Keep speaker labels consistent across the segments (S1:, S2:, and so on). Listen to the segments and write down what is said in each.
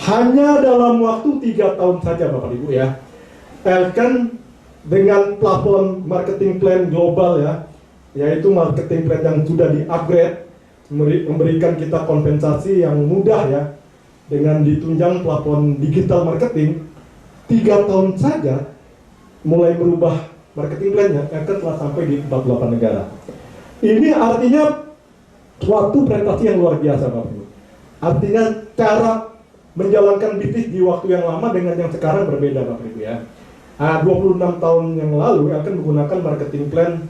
S1: Hanya dalam waktu 3 tahun saja Bapak Ibu ya, Elken dengan plafon marketing plan global ya, yaitu marketing plan yang sudah di-upgrade, memberikan kita kompensasi yang mudah ya, dengan ditunjang plafon digital marketing. 3 tahun saja mulai merubah marketing plan-nya, Elken telah sampai di 48 negara. Ini artinya suatu prestasi yang luar biasa Bapak Ibu. Artinya cara menjalankan bisnis di waktu yang lama dengan yang sekarang berbeda Bapak Ibu ya. 26 tahun yang lalu Elken menggunakan marketing plan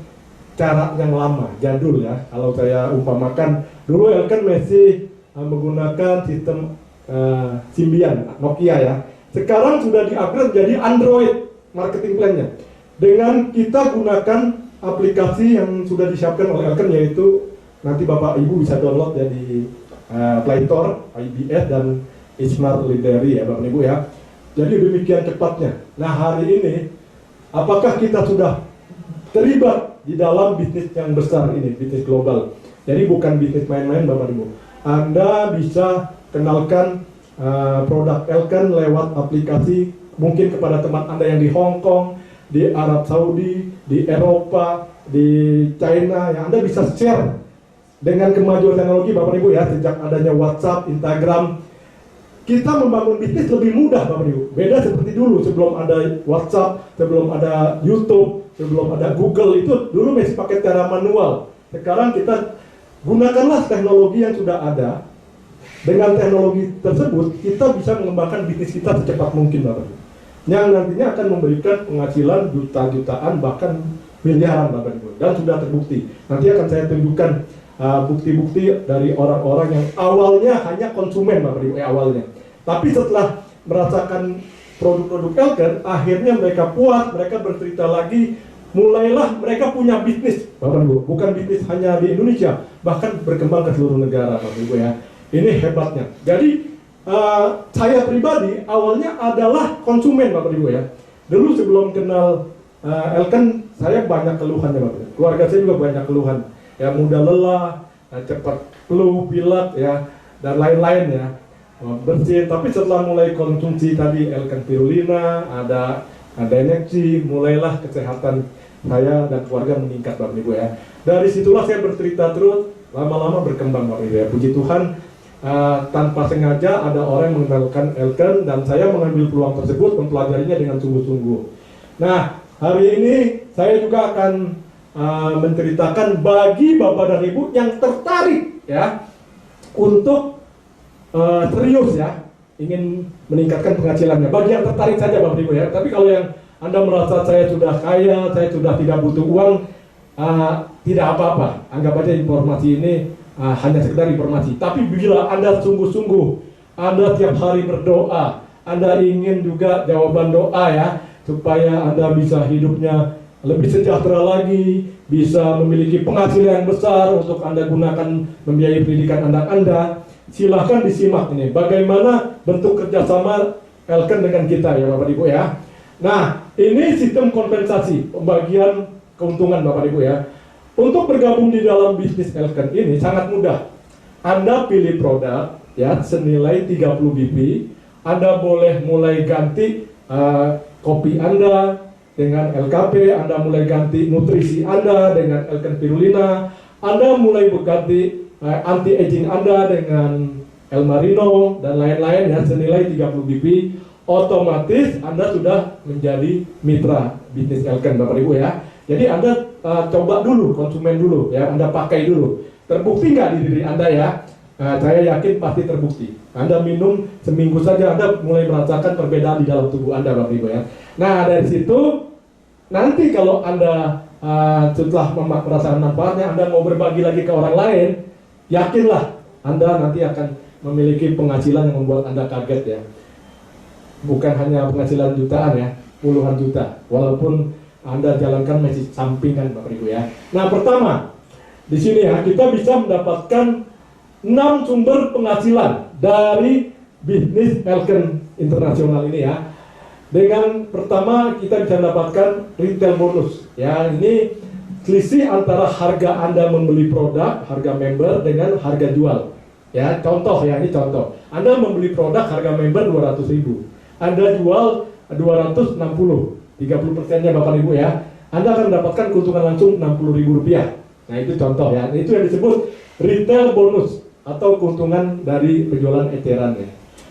S1: cara yang lama, jadul ya. Kalau saya umpamakan, dulu Elken masih menggunakan sistem Symbian, Nokia ya. Sekarang sudah di-upgrade jadi Android marketing plan-nya. Dengan kita gunakan aplikasi yang sudah disiapkan oleh Elken, yaitu nanti Bapak Ibu bisa download ya di Play Store, IBS dan Smart Library ya Bapak Ibu ya. Jadi demikian cepatnya. Nah hari ini, apakah kita sudah terlibat di dalam bisnis yang besar ini, bisnis global? Jadi bukan bisnis main-main Bapak Ibu. Anda bisa kenalkan produk Elken lewat aplikasi, mungkin kepada teman Anda yang di Hong Kong, di Arab Saudi, di Eropa, di China, yang Anda bisa share dengan kemajuan teknologi Bapak Ibu ya. Sejak adanya WhatsApp, Instagram, kita membangun bisnis lebih mudah Bapak Ibu. Beda seperti dulu, sebelum ada WhatsApp, sebelum ada YouTube, sebelum ada Google, itu dulu masih pakai cara manual. Sekarang kita gunakanlah teknologi yang sudah ada. Dengan teknologi tersebut, kita bisa mengembangkan bisnis kita secepat mungkin Bapak Ibu, yang nantinya akan memberikan penghasilan juta-jutaan, bahkan miliaran Bapak Ibu. Dan sudah terbukti. Nanti akan saya tunjukkan bukti-bukti dari orang-orang yang awalnya hanya konsumen Bapak Ibu, awalnya. Tapi setelah merasakan produk-produk Elken, akhirnya mereka puas, mereka bercerita lagi, mulailah mereka punya bisnis Bapak Ibu. Bukan bisnis hanya di Indonesia, bahkan berkembang ke seluruh negara Bapak Ibu ya. Ini hebatnya. Jadi saya pribadi awalnya adalah konsumen Bapak Ibu ya. Dulu sebelum kenal Elken, saya banyak keluhan ya Bapak Ibu. Keluarga saya juga banyak keluhan. Ya mudah lelah, cepat flu, pilek ya, dan lain-lain ya. Bersin, tapi setelah mulai konsumsi tadi Elken Spirulina, ada energi, mulailah kesehatan saya dan keluarga meningkat Bapak Ibu ya. Dari situlah saya bercerita terus, lama-lama berkembang Bapak Ibu ya. Puji Tuhan, tanpa sengaja ada orang yang mengenalkan Elken dan saya mengambil peluang tersebut, mempelajarinya dengan sungguh-sungguh. Nah, hari ini saya juga akan menceritakan bagi Bapak dan Ibu yang tertarik ya untuk serius ya, ingin meningkatkan penghasilannya. Bagi yang tertarik saja Bapak Ibu ya. Tapi kalau yang Anda merasa saya sudah kaya, saya sudah tidak butuh uang, tidak apa-apa. Anggap aja informasi ini hanya sekedar informasi. Tapi bila Anda sungguh-sungguh, Anda tiap hari berdoa, Anda ingin juga jawaban doa ya, supaya Anda bisa hidupnya lebih sejahtera lagi, bisa memiliki penghasilan yang besar untuk Anda gunakan membiayai pendidikan anak Anda. Silahkan disimak ini, bagaimana bentuk kerjasama Elken dengan kita ya Bapak Ibu ya. Nah, ini sistem kompensasi, pembagian keuntungan Bapak Ibu ya. Untuk bergabung di dalam bisnis Elken ini sangat mudah. Anda pilih produk ya senilai 30 BP, Anda boleh mulai ganti kopi Anda dengan LKP, Anda mulai ganti nutrisi Anda dengan Elken Spirulina, Anda mulai berganti anti-aging Anda dengan El Marino dan lain-lain ya senilai 30 BP. Otomatis Anda sudah menjadi mitra bisnis Elken Bapak Ibu ya. Jadi Anda coba dulu, konsumen dulu ya, Anda pakai dulu. Terbukti nggak di diri Anda ya? Saya yakin pasti terbukti. Anda minum seminggu saja Anda mulai merasakan perbedaan di dalam tubuh Anda Bapak Ibu ya. Nah dari situ nanti kalau Anda setelah merasakan manfaatnya, Anda mau berbagi lagi ke orang lain, yakinlah Anda nanti akan memiliki penghasilan yang membuat Anda kaget ya. Bukan hanya penghasilan jutaan ya, puluhan juta. Walaupun Anda jalankan masih sampingan Bapak Ibu ya. Nah pertama, di sini ya kita bisa mendapatkan 6 sumber penghasilan dari bisnis Elken internasional ini ya. Dengan pertama kita bisa mendapatkan retail bonus ya. Ini selisih antara harga Anda membeli produk, harga member dengan harga jual Ya, contoh ya, ini contoh. Anda membeli produk harga member 200.000. Anda jual 260, 30%-nya Bapak Ibu ya. Anda akan mendapatkan keuntungan langsung Rp60.000. Nah, itu contoh ya. Itu yang disebut retail bonus atau keuntungan dari penjualan eceran ya.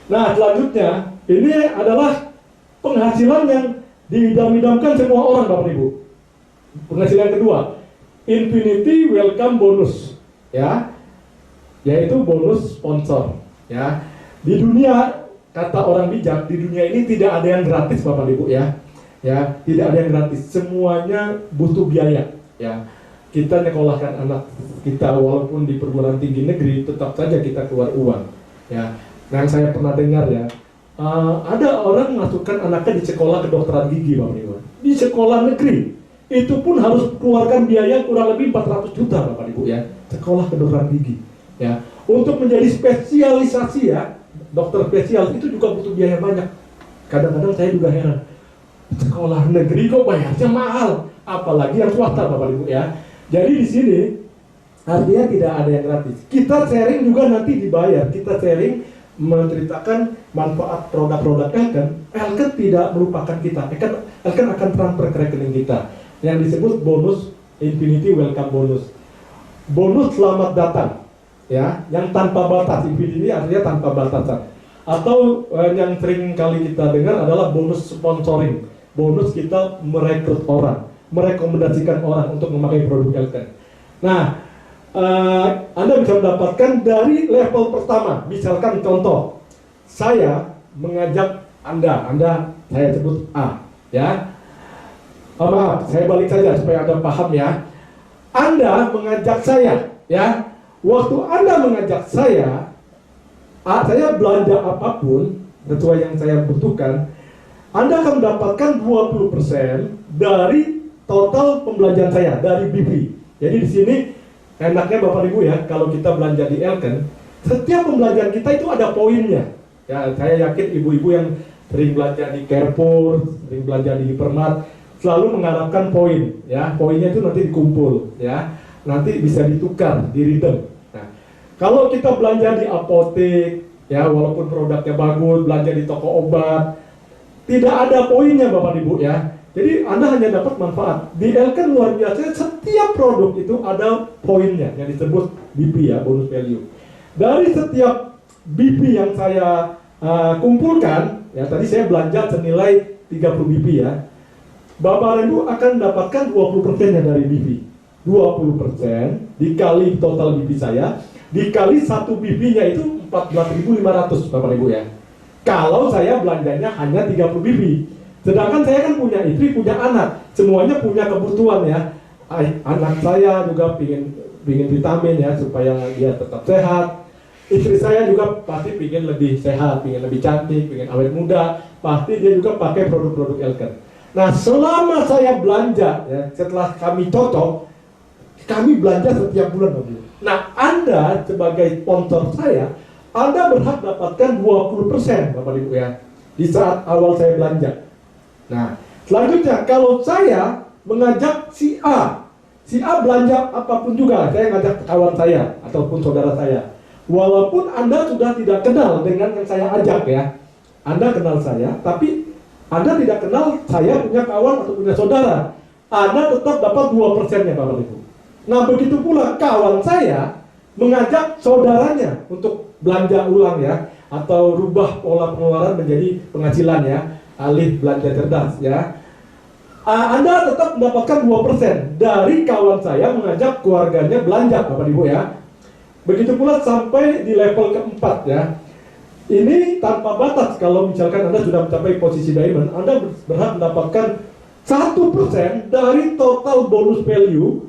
S1: Nah, selanjutnya ini adalah penghasilan yang diidam-idamkan semua orang Bapak Ibu. Penghasilan kedua, Infinity Welcome Bonus ya, yaitu bonus sponsor ya. Di dunia, kata orang bijak, di dunia ini tidak ada yang gratis Bapak Ibu ya. Ya, tidak ada yang gratis, semuanya butuh biaya ya. Kita nyekolahkan anak kita walaupun di perguruan tinggi negeri, tetap saja kita keluar uang ya. Nah, yang saya pernah dengar ya, ada orang masukkan anaknya di sekolah kedokteran gigi Bapak Ibu, di sekolah negeri itu pun harus keluarkan biaya kurang lebih 400 juta Bapak Ibu ya, sekolah kedokteran gigi ya. Untuk menjadi spesialisasi ya, dokter spesial itu juga butuh biaya banyak. Kadang-kadang saya juga heran, sekolah negeri kok bayarnya mahal, apalagi yang swasta Bapak Ibu ya. Jadi di sini artinya tidak ada yang gratis. Kita sharing juga nanti dibayar. Kita sharing menceritakan manfaat produk-produk Elken. Elken tidak melupakan kita. Elken akan transfer ke rekening kita yang disebut bonus Infinity Welcome Bonus. Bonus selamat datang ya, yang tanpa batas. Infinity artinya tanpa batasan. Atau yang sering kali kita dengar adalah bonus sponsoring. Bonus kita merekrut orang, merekomendasikan orang untuk memakai produk Elken. Nah, Anda bisa mendapatkan dari level pertama. Misalkan contoh, saya mengajak Anda saya sebut A, ya. Maaf, saya balik saja supaya Anda paham ya. Anda mengajak saya, ya. Waktu Anda mengajak saya belanja apapun sesuai yang saya butuhkan, Anda akan mendapatkan 20% dari total pembelanjaan saya dari BP. Jadi di sini enaknya Bapak Ibu ya, kalau kita belanja di Elken, setiap pembelanjaan kita itu ada poinnya. Ya, saya yakin ibu-ibu yang sering belanja di Carrefour, sering belanja di Hypermart, selalu mengharapkan poin. Ya, poinnya itu nanti dikumpul, ya, nanti bisa ditukar, di-redeem. Nah, kalau kita belanja di apotek, ya, walaupun produknya bagus, belanja di toko obat, tidak ada poinnya Bapak Ibu ya. Jadi Anda hanya dapat manfaat. Di Elken luar biasa, setiap produk itu ada poinnya yang disebut BP ya, bonus value. Dari setiap BP yang saya kumpulkan, ya tadi saya belanja senilai 30 BP ya, Bapak Ibu akan mendapatkan 20%-nya dari BP. 20% dikali total BP saya, dikali 1 BP-nya itu 14.500 Bapak Ibu ya. Kalau saya belanjanya hanya 30 BP. Sedangkan saya kan punya istri, punya anak, semuanya punya kebutuhan ya. Anak saya juga pingin vitamin ya supaya dia tetap sehat. Istri saya juga pasti pingin lebih sehat, pingin lebih cantik, pingin awet muda. Pasti dia juga pakai produk-produk Elken. Nah, selama saya belanja ya, setelah kami cocok, kami belanja setiap bulan. Nah, Anda sebagai sponsor saya, Anda berhak dapatkan 20% Bapak Ibu ya, di saat awal saya belanja. Nah, selanjutnya kalau saya mengajak si A belanja apapun juga, saya ngajak kawan saya ataupun saudara saya, walaupun Anda sudah tidak kenal dengan yang saya ajak ya, Anda kenal saya, tapi Anda tidak kenal saya punya kawan atau punya saudara, Anda tetap dapat 2%-nya Bapak Ibu. Nah, begitu pula kawan saya mengajak saudaranya untuk belanja ulang ya, atau rubah pola pengeluaran menjadi penghasilan ya, alih belanja cerdas ya. Anda tetap mendapatkan 2% dari kawan saya mengajak keluarganya belanja Bapak Ibu ya. Begitu pula sampai di level keempat ya. Ini tanpa batas. Kalau misalkan Anda sudah mencapai posisi diamond, Anda berhak mendapatkan 1% dari total bonus value,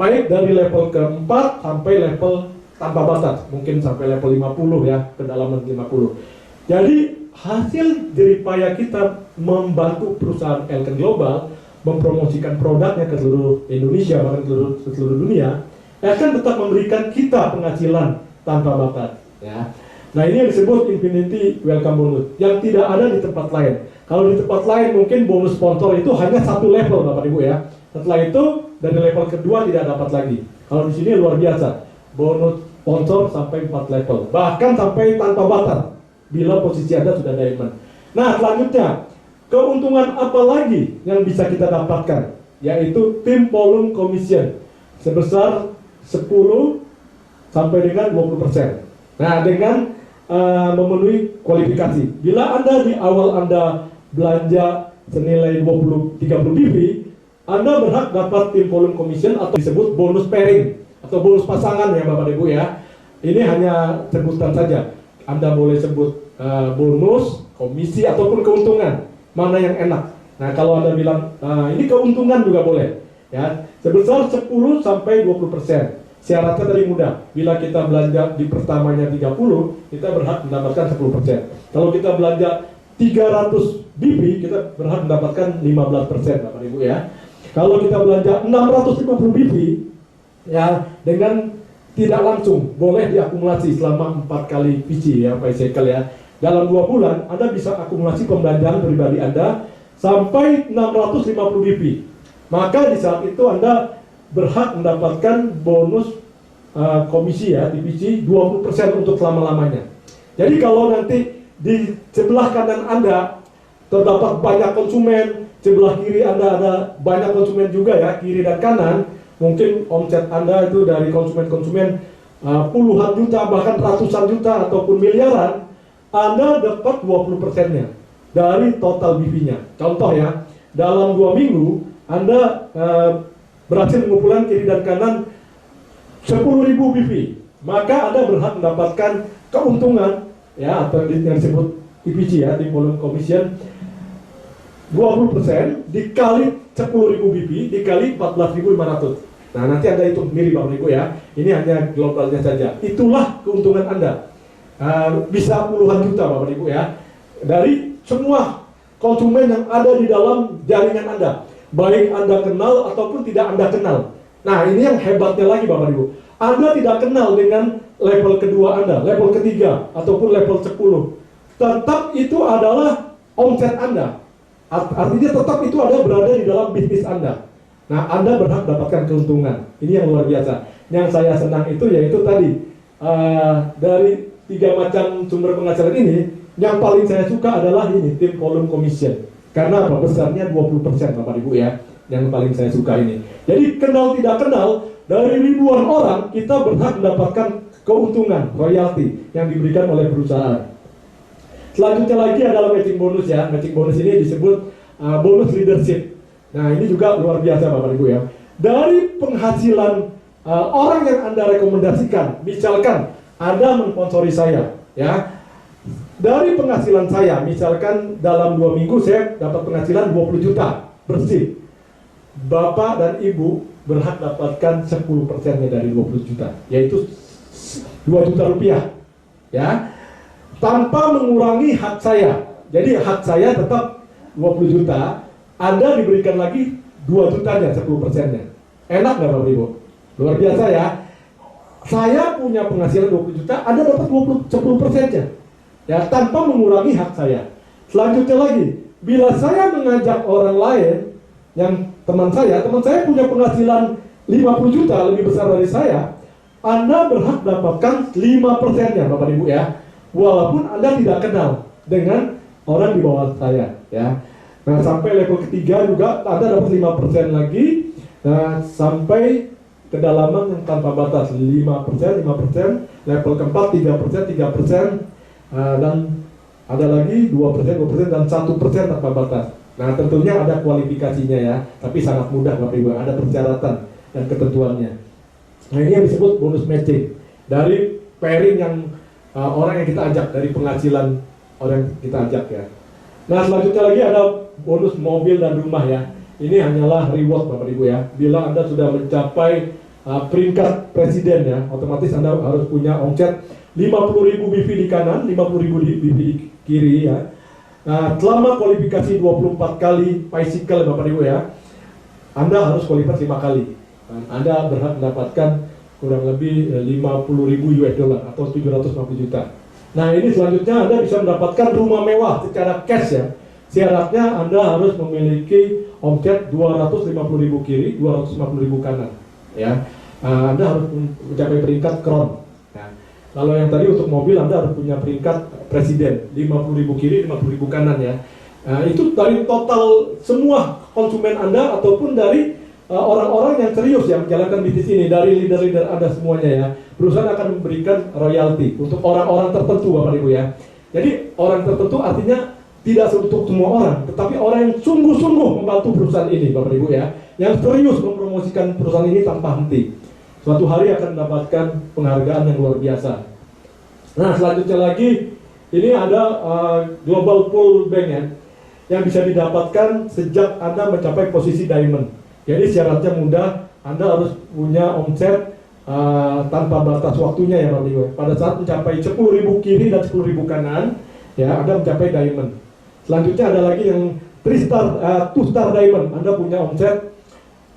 S1: baik dari level keempat sampai level tanpa batas, mungkin sampai level 50 ya, kedalaman 50. Jadi hasil jeripaya kita membantu perusahaan Elken Global mempromosikan produknya ke seluruh Indonesia, bahkan ke seluruh dunia, akan tetap memberikan kita penghasilan tanpa batas ya. Nah, ini yang disebut Infinity Welcome Bonus yang tidak ada di tempat lain. Kalau di tempat lain mungkin bonus sponsor itu hanya satu level Bapak Ibu ya. Setelah itu dari level kedua tidak dapat lagi. Kalau di sini luar biasa. Bonus sponsor sampai 4 level, bahkan sampai tanpa batas bila posisi Anda sudah diamond. Nah, selanjutnya, keuntungan apa lagi yang bisa kita dapatkan? Yaitu Team Volume Commission sebesar 10 sampai dengan 20%. Nah, dengan memenuhi kualifikasi. Bila Anda di awal Anda belanja senilai 30 BV, Anda berhak dapat Team Volume Commission atau disebut bonus pairing atau bonus pasangan ya Bapak Ibu ya. Ini hanya sebutan saja. Anda boleh sebut bonus, komisi ataupun keuntungan, mana yang enak. Nah, kalau Anda bilang ini keuntungan juga boleh ya, sebesar 10 sampai 20%. Syaratnya tadi mudah. Bila kita belanja di pertamanya 30, kita berhak mendapatkan 10%. Kalau kita belanja 300 BV, kita berhak mendapatkan 15% Bapak Ibu ya. Kalau kita belanja 650 BV ya, dengan tidak langsung boleh diakumulasi selama 4 kali PC ya, Cycle ya. Dalam 2 bulan Anda bisa akumulasi pembelanjaan pribadi Anda sampai 650 BV. Maka di saat itu Anda berhak mendapatkan bonus komisi ya di PC 20% untuk selama-lamanya. Jadi kalau nanti di sebelah kanan Anda terdapat banyak konsumen, sebelah kiri Anda ada banyak konsumen juga ya, kiri dan kanan, mungkin omset Anda itu dari konsumen-konsumen puluhan juta, bahkan ratusan juta ataupun miliaran, Anda dapat 20%-nya dari total BV-nya. Contoh ya, dalam 2 minggu Anda berhasil mengumpulkan kiri dan kanan 10.000 BV, maka Anda berhak mendapatkan keuntungan ya, atau yang disebut TPC ya, Team Volume Commission, 20% dikali 10.000 BV dikali 14.500. Nah, nanti Anda hitung sendiri Bapak Ibu ya. Ini hanya globalnya saja. Itulah keuntungan Anda. Bisa puluhan juta Bapak Ibu ya, dari semua konsumen yang ada di dalam jaringan Anda, baik Anda kenal ataupun tidak Anda kenal. Nah, ini yang hebatnya lagi Bapak Ibu. Anda tidak kenal dengan level kedua Anda, level ketiga ataupun level 10. Tetap itu adalah omset Anda. Artinya tetap itu ada berada di dalam bisnis Anda. Nah, Anda berhak mendapatkan keuntungan. Ini yang luar biasa. Yang saya senang itu yaitu tadi dari 3 macam sumber penghasilan ini, yang paling saya suka adalah ini Team Volume Commission. Karena apa? Besarnya 20% Bapak Ibu ya. Yang paling saya suka ini. Jadi kenal tidak kenal, dari ribuan orang kita berhak mendapatkan keuntungan, royalti yang diberikan oleh perusahaan. Selanjutnya lagi adalah matching bonus ya. Matching bonus ini disebut bonus leadership. Nah, ini juga luar biasa Bapak Ibu ya. Dari penghasilan orang yang Anda rekomendasikan, misalkan Anda mensponsori saya ya. Dari penghasilan saya, misalkan dalam 2 minggu saya dapat penghasilan 20 juta bersih. Bapak dan Ibu berhak dapatkan 10%-nya dari 20 juta, yaitu 2 juta rupiah ya, tanpa mengurangi hak saya. Jadi hak saya tetap 20 juta, Anda diberikan lagi 2 jutanya, 10%-nya. Enak nggak Bapak Ibu? Luar biasa ya. Saya punya penghasilan 20 juta, Anda dapat 10%-nya ya, tanpa mengurangi hak saya. Selanjutnya lagi, bila saya mengajak orang lain yang teman saya punya penghasilan 50 juta lebih besar dari saya, Anda berhak dapatkan 5%-nya Bapak Ibu ya, walaupun Anda tidak kenal dengan orang di bawah saya ya. Nah, sampai level ketiga juga Anda dapat 5% lagi. Nah, sampai kedalaman yang tanpa batas 5%, level keempat 3%, dan ada lagi 2%, dan 1% tanpa batas. Nah, tentunya ada kualifikasinya ya, tapi sangat mudah Bapak Ibu, ada persyaratan dan ketentuannya. Nah, ini yang disebut bonus matching dari pairing yang orang yang kita ajak, dari penghasilan orang yang kita ajak ya. Nah, selanjutnya lagi ada bonus mobil dan rumah ya. Ini hanyalah reward Bapak Ibu ya. Bila Anda sudah mencapai peringkat presiden ya, otomatis Anda harus punya omset 50.000 BV di kanan, 50.000 BV di kiri ya. Nah, selama kualifikasi 24 kali bicycle Bapak Ibu ya, Anda harus kualifikasi 5 kali. Anda berhak mendapatkan kurang lebih 50.000 US dollar atau 750 juta. Nah, ini selanjutnya Anda bisa mendapatkan rumah mewah secara cash ya. Syaratnya Anda harus memiliki omset 250.000 kiri, 250.000 kanan ya. Anda harus mencapai peringkat crown. Nah, Kalau yang tadi untuk mobil Anda harus punya peringkat presiden, 50.000 kiri, 50.000 kanan ya. Itu dari total semua konsumen Anda ataupun dari orang-orang yang serius yang menjalankan bisnis ini, dari leader-leader Anda semuanya ya. Perusahaan akan memberikan royalti untuk orang-orang tertentu Bapak Ibu ya. Jadi orang tertentu artinya tidak untuk semua orang, tetapi orang yang sungguh-sungguh membantu perusahaan ini Bapak Ibu ya, yang serius mempromosikan perusahaan ini tanpa henti. Suatu hari akan mendapatkan penghargaan yang luar biasa. Nah, selanjutnya lagi, ini ada Global Pool Bank ya, yang bisa didapatkan sejak Anda mencapai posisi diamond. Jadi syaratnya mudah, Anda harus punya omset tanpa batas waktunya ya Bapak Ibu. Pada saat mencapai 10.000 kiri dan 10.000 kanan, ya Anda mencapai diamond. Selanjutnya ada lagi yang 2-star diamond, Anda punya omset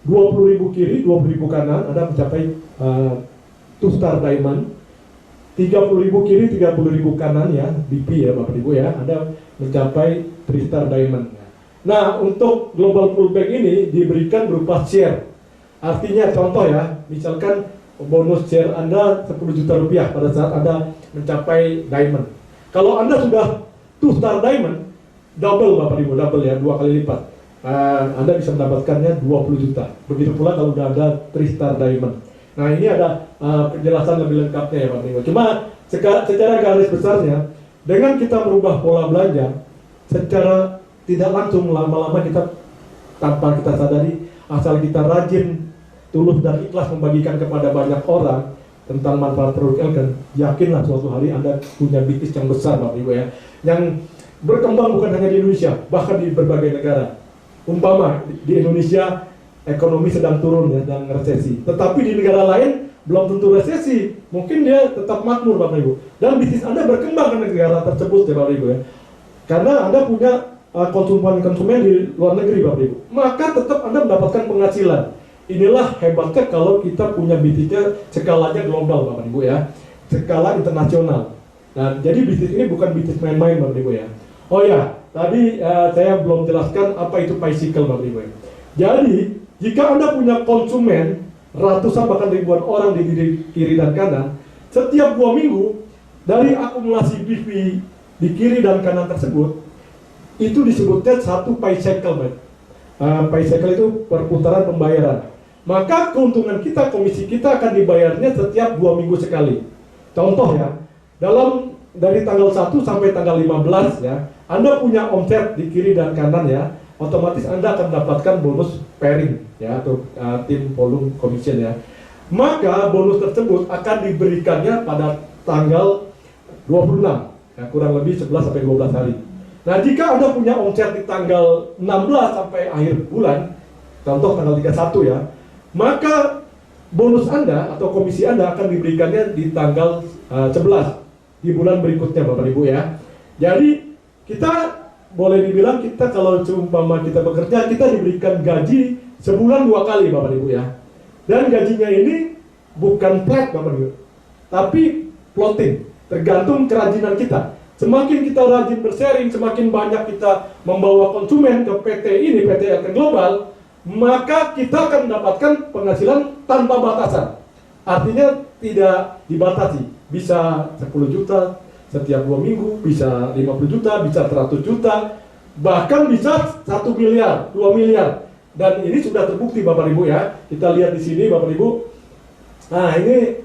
S1: 20.000 kiri, 20.000 kanan, Anda mencapai 2-star diamond. 30.000 kiri, 30.000 kanan ya, BP ya Bapak Ibu ya, Anda mencapai 3-star diamond. Nah, untuk Global Pool Bank ini diberikan berupa share. Artinya contoh ya, misalkan bonus share Anda 10 juta rupiah pada saat Anda mencapai diamond. Kalau Anda sudah 2-star diamond, double Bapak Ibu, double ya, 2 kali lipat. Anda bisa mendapatkannya 20 juta. Begitu pula kalau sudah ada 3-star diamond. Nah, ini ada penjelasan lebih lengkapnya ya Bapak Ibu. Cuma secara garis besarnya, dengan kita merubah pola belanja, secara tidak langsung lama-lama kita tanpa kita sadari, asal kita rajin, tulus dan ikhlas membagikan kepada banyak orang tentang manfaat produk Elken, yakinlah suatu hari Anda punya bisnis yang besar Bapak Ibu ya, yang berkembang bukan hanya di Indonesia, bahkan di berbagai negara. Umpama di Indonesia ekonomi sedang turun ya, sedang resesi, tetapi di negara lain belum tentu resesi, mungkin dia tetap makmur Bapak Ibu, dan bisnis Anda berkembang ke negara tersebut ya Bapak Ibu ya, karena Anda punya konsumen di luar negeri Bapak Ibu, maka tetap Anda mendapatkan penghasilan. Inilah hebatnya kalau kita punya bisnisnya skalanya global Bapak Ibu ya, skala internasional. Nah, jadi bisnis ini bukan bisnis main-main Bapak Ibu ya. Oh ya, tadi saya belum jelaskan apa itu bicycle Bapak Ibu ya. Jadi, jika Anda punya konsumen ratusan bahkan ribuan orang di kiri dan kanan, setiap 2 minggu dari akumulasi BP di kiri dan kanan tersebut, itu disebutnya satu pay cycle. Pay cycle itu perputaran pembayaran. Maka keuntungan kita, komisi kita akan dibayarnya setiap 2 minggu sekali. Contoh ya, dari tanggal 1 sampai tanggal 15 ya, Anda punya omset di kiri dan kanan ya, otomatis Anda akan mendapatkan bonus pairing ya, atau tim volume commission ya. Maka bonus tersebut akan diberikannya pada tanggal 26 ya, kurang lebih 11 sampai 12 hari. Nah, jika Anda punya omset di tanggal 16 sampai akhir bulan, contoh tanggal 31 ya, maka bonus Anda atau komisi Anda akan diberikannya di tanggal 11 di bulan berikutnya Bapak Ibu ya. Jadi kita boleh dibilang kita kalau seumpama kita bekerja, kita diberikan gaji sebulan 2 kali Bapak Ibu ya. Dan gajinya ini bukan flat Bapak Ibu, tapi floating, tergantung kerajinan kita. Semakin kita rajin bersharing, semakin banyak kita membawa konsumen ke PT ini, PT Elken Global, maka kita akan mendapatkan penghasilan tanpa batasan. Artinya tidak dibatasi, bisa 10 juta setiap 2 minggu, bisa 50 juta, bisa 100 juta, bahkan bisa 1 miliar, 2 miliar. Dan ini sudah terbukti Bapak Ibu ya. Kita lihat di sini Bapak Ibu. Nah, ini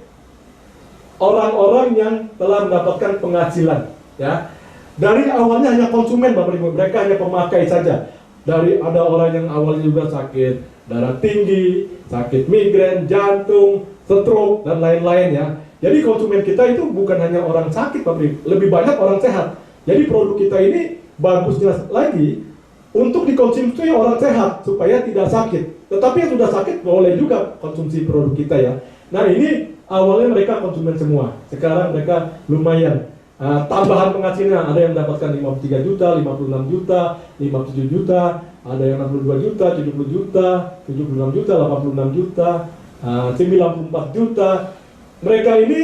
S1: orang-orang yang telah mendapatkan penghasilan ya. Dari awalnya hanya konsumen Bapak Ibu, mereka hanya pemakai saja. Dari ada orang yang awalnya juga sakit darah tinggi, sakit migrain, jantung, stroke dan lain-lain ya. Jadi konsumen kita itu bukan hanya orang sakit Bapak Ibu, lebih banyak orang sehat. Jadi produk kita ini bagusnya lagi untuk dikonsumsi orang sehat supaya tidak sakit. Tetapi yang sudah sakit boleh juga konsumsi produk kita ya. Nah, ini awalnya mereka konsumen semua. Sekarang mereka lumayan. Tambahan penghasilan ada yang mendapatkan 53 juta, 56 juta, 57 juta, ada yang 62 juta, 70 juta, 76 juta, 86 juta, 94 juta. Mereka ini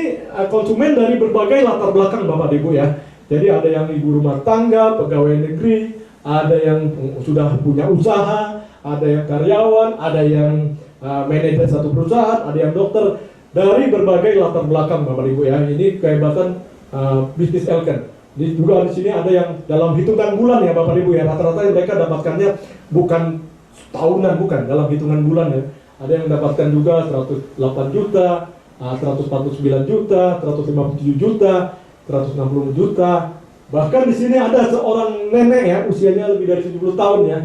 S1: konsumen dari berbagai latar belakang Bapak Ibu ya. Jadi ada yang ibu rumah tangga, pegawai negeri, ada yang sudah punya usaha, ada yang karyawan, ada yang manajer satu perusahaan, ada yang dokter. dari berbagai latar belakang Bapak Ibu ya. Ini kehebatan bisnis Elken. Juga di sini ada yang dalam hitungan bulan ya Bapak Ibu ya. Rata-rata mereka dapatkannya bukan tahunan, bukan dalam hitungan bulan ya. Ada yang mendapatkan juga 108 juta, 149 juta, 157 juta, 160 juta. Bahkan di sini ada seorang nenek ya, usianya lebih dari 70 tahun ya.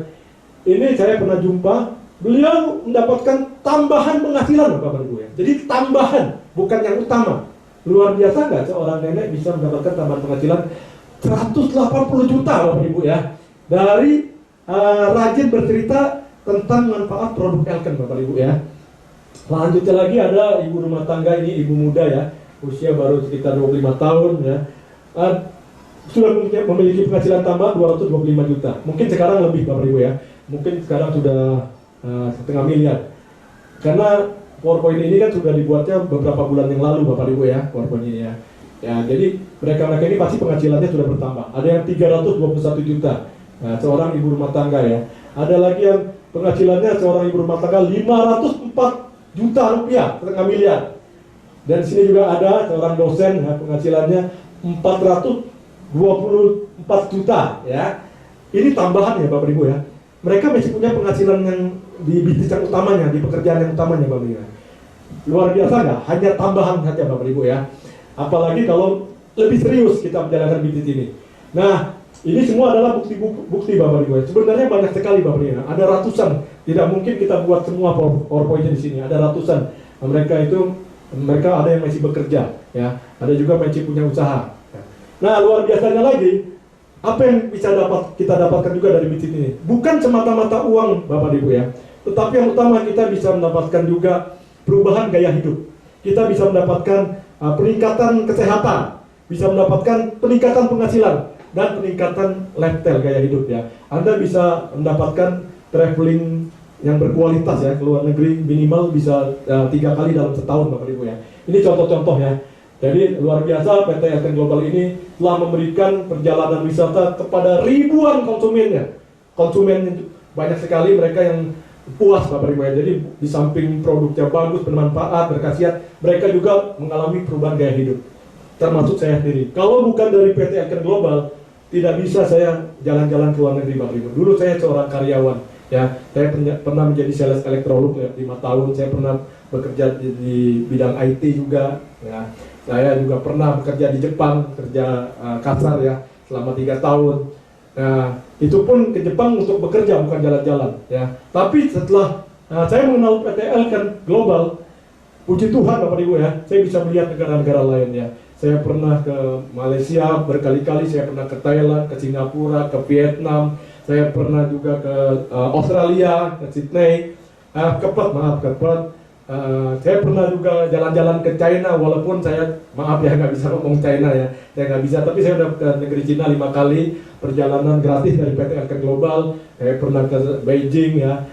S1: Ini saya pernah jumpa, beliau mendapatkan tambahan penghasilan Bapak Ibu ya. Jadi tambahan, bukan yang utama. Luar biasa nggak seorang nenek bisa mendapatkan tambahan penghasilan 180 juta Bapak Ibu ya. Dari rajin bercerita tentang manfaat produk Elken Bapak Ibu ya. Selanjutnya lagi ada ibu rumah tangga, ini ibu muda ya, usia baru sekitar 25 tahun ya. Sudah memiliki penghasilan tambah 225 juta. Mungkin sekarang lebih Bapak Ibu ya. Mungkin sekarang sudah setengah miliar. Karena PowerPoint ini kan sudah dibuatnya beberapa bulan yang lalu Bapak Ibu ya, PowerPoint ini ya. Ya, jadi mereka ini pasti penghasilannya sudah bertambah. Ada yang 321 juta. Nah, seorang ibu rumah tangga ya. Ada lagi yang penghasilannya seorang ibu rumah tangga 504 juta rupiah, setengah miliar. Dan di sini juga ada seorang dosen ya, penghasilannya 424 juta ya. Ini tambahan ya Bapak Ibu ya. Mereka masih punya penghasilan yang di bisnis yang utamanya, di pekerjaan yang utamanya Bapak Ibu ya. Luar biasa nggak? Hanya tambahan saja Bapak Ibu ya. Apalagi kalau lebih serius kita menjalankan bisnis ini. Nah, ini semua adalah bukti Bapak Ibu ya. Sebenarnya banyak sekali Bapak Ibu ya. Ada ratusan. Tidak mungkin kita buat semua PowerPoint di sini. Ada ratusan. Mereka ada yang masih bekerja ya. Ada juga masih punya usaha. Nah, luar biasanya lagi, apa yang bisa kita dapatkan juga dari bisnis ini? Bukan semata-mata uang Bapak Ibu ya. Tetapi yang utama kita bisa mendapatkan juga perubahan gaya hidup. Kita bisa mendapatkan peningkatan kesehatan, bisa mendapatkan peningkatan penghasilan dan peningkatan lifestyle gaya hidup ya. Anda bisa mendapatkan traveling yang berkualitas ya, ke luar negeri minimal bisa 3 kali dalam setahun Bapak Ibu ya. Ini contoh-contoh ya. Jadi luar biasa PT Elken Global ini telah memberikan perjalanan wisata kepada ribuan konsumennya. Konsumen banyak sekali mereka yang puas Bapak Ibu ya. Jadi di samping produknya bagus, bermanfaat, berkhasiat, mereka juga mengalami perubahan gaya hidup. Termasuk saya sendiri. Kalau bukan dari PT Elken Global, tidak bisa saya jalan-jalan ke luar negeri Bapak Ibu. Dulu saya seorang karyawan ya. Saya pernah menjadi sales elektronik ya, 5 tahun. Saya pernah bekerja di bidang IT juga ya. Saya juga pernah bekerja di Jepang, kerja kasar ya, selama 3 tahun. Nah, itu pun ke Jepang untuk bekerja, bukan jalan-jalan ya. Tapi setelah saya mengenal PT Elken Global, puji Tuhan Bapak Ibu ya, saya bisa melihat negara-negara lain ya. Saya pernah ke Malaysia berkali-kali, saya pernah ke Thailand, ke Singapura, ke Vietnam, saya pernah juga ke Australia, ke Sydney, ke Perth. Saya pernah juga jalan-jalan ke China, walaupun saya maaf ya nggak bisa ngomong China ya, saya nggak bisa. Tapi saya sudah ke negeri Cina 5 kali perjalanan gratis dari PT Elken Global. Saya pernah ke Beijing ya,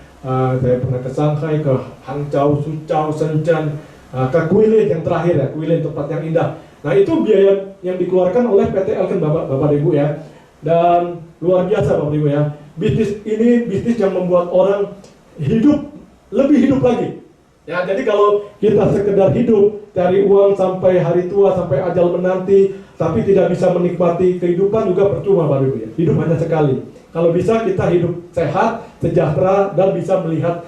S1: saya pernah ke Shanghai, ke Hangzhou, Suzhou, Shenzhen, ke Guilin yang terakhir ya, Guilin tempat yang indah. Nah itu biaya yang dikeluarkan oleh PT Elken Bapak Ibu ya. Dan luar biasa Bapak Ibu ya. Bisnis ini bisnis yang membuat orang lebih hidup lagi. Ya, jadi kalau kita sekedar hidup cari uang sampai hari tua, sampai ajal menanti, tapi tidak bisa menikmati kehidupan juga percuma Bapak Ibu ya. Hidup hanya sekali. Kalau bisa kita hidup sehat, sejahtera, dan bisa melihat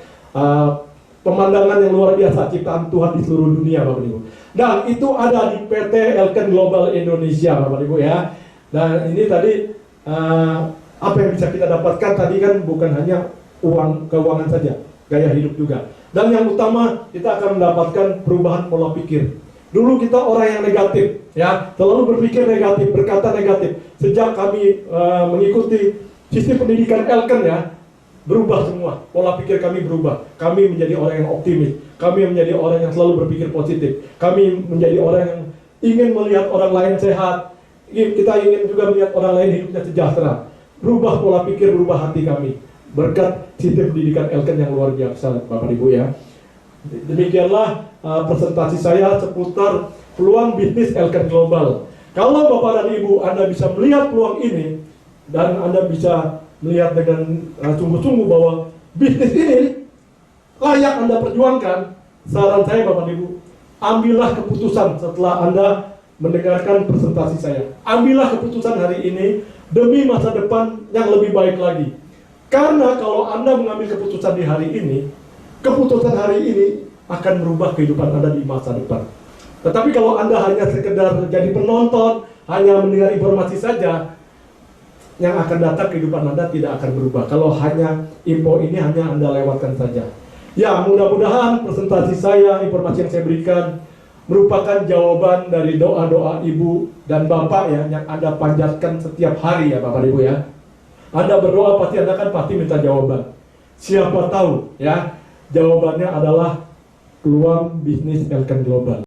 S1: pemandangan yang luar biasa ciptaan Tuhan di seluruh dunia Bapak Ibu. Dan itu ada di PT Elken Global Indonesia Bapak Ibu ya. Dan ini tadi apa yang bisa kita dapatkan tadi kan bukan hanya keuangan saja, gaya hidup juga. Dan yang utama kita akan mendapatkan perubahan pola pikir. Dulu kita orang yang negatif, ya, selalu berpikir negatif, berkata negatif. Sejak kami mengikuti sistem pendidikan Elken ya, berubah semua. Pola pikir kami berubah. Kami menjadi orang yang optimis. Kami menjadi orang yang selalu berpikir positif. Kami menjadi orang yang ingin melihat orang lain sehat. Kita ingin juga melihat orang lain hidupnya sejahtera. Berubah pola pikir, berubah hati kami. Berkat sistem pendidikan Elken yang luar biasa Bapak Ibu ya. Demikianlah presentasi saya seputar peluang bisnis Elken Global. Kalau Bapak dan Ibu Anda bisa melihat peluang ini dan Anda bisa melihat dengan sungguh-sungguh bahwa bisnis ini layak Anda perjuangkan, saran saya Bapak Ibu, ambillah keputusan setelah Anda mendengarkan presentasi saya. Ambillah keputusan hari ini demi masa depan yang lebih baik lagi. Karena kalau Anda mengambil keputusan di hari ini, keputusan hari ini akan merubah kehidupan Anda di masa depan. Tetapi kalau Anda hanya sekedar jadi penonton, hanya mendengar informasi saja, yang akan datang kehidupan Anda tidak akan berubah. Kalau hanya info ini hanya Anda lewatkan saja. Ya, mudah-mudahan presentasi saya, informasi yang saya berikan merupakan jawaban dari doa-doa Ibu dan Bapak ya, yang Anda panjatkan setiap hari ya Bapak Ibu ya. Anda berdoa pasti Anda kan pasti minta jawaban. Siapa tahu ya, jawabannya adalah peluang bisnis Elkan Global.